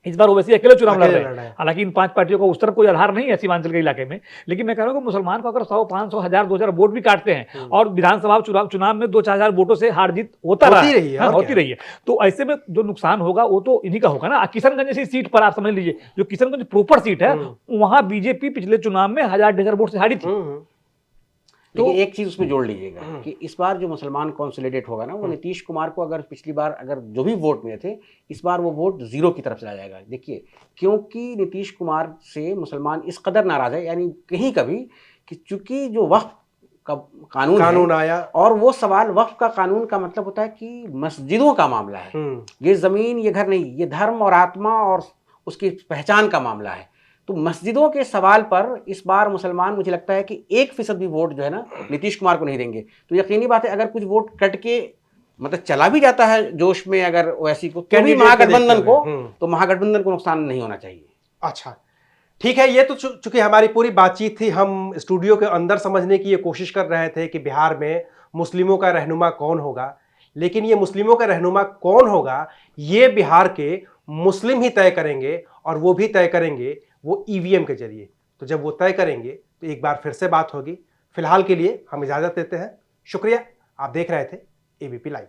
इस बार ओवैसी अकेले चुनाव लड़ अकेले रहे लड़ हैं। रहे हैं। हालांकि इन 5 पार्टियों का उस तरफ कोई आधार नहीं है सीमांचल के इलाके में, लेकिन मैं कह रहा हूँ कि मुसलमान को अगर 100, 500, 1000, 2000 वोट भी काटते हैं और विधानसभा चुनाव में 2-4000 वोटों से हार जीत होता होती रहा रही है, हाँ, और होती क्या? रही है, तो ऐसे में जो नुकसान होगा वो तो इन्हीं का होगा ना। किशनगंज जैसी सीट पर आप समझ लीजिए, जो किशनगंज प्रॉपर सीट है, वहां बीजेपी पिछले चुनाव में 1000-1500 वोट से हारी थी। लेकिन एक चीज उसमें जोड़ लीजिएगा कि इस बार जो मुसलमान कॉन्सोलिडेट होगा ना, वो नीतीश कुमार को अगर पिछली बार अगर जो भी वोट मिले थे, इस बार वो वोट जीरो की तरफ चला जाएगा। देखिए, क्योंकि नीतीश कुमार से मुसलमान इस कदर नाराज है, यानी कहीं कभी कि चूंकि जो वक्फ का कानून है, आया और वो सवाल वक्फ का कानून का मतलब होता है कि मस्जिदों का मामला है। ये जमीन, ये घर नहीं, ये धर्म और आत्मा और उसकी पहचान का मामला है। तो मस्जिदों के सवाल पर इस बार मुसलमान, मुझे लगता है कि 1% भी वोट जो है ना नीतीश कुमार को नहीं देंगे। तो यकीनी बात है, अगर कुछ वोट कट के मतलब चला भी जाता है जोश में अगर ओवैसी को, तो भी कैंडिडेट को महागठबंधन देखते को, हुए। तो महागठबंधन को नुकसान नहीं होना चाहिए। अच्छा, ठीक है। ये तो चूंकि हमारी पूरी बातचीत थी, हम स्टूडियो के अंदर समझने की ये कोशिश कर रहे थे कि बिहार में मुस्लिमों का रहनुमा कौन होगा, लेकिन ये मुस्लिमों का रहनुमा कौन होगा ये बिहार के मुस्लिम ही तय करेंगे, और वो भी तय करेंगे वो ईवीएम के जरिए। तो जब वो तय करेंगे तो एक बार फिर से बात होगी। फिलहाल के लिए हम इजाजत देते हैं। शुक्रिया, आप देख रहे थे एबीपी लाइव।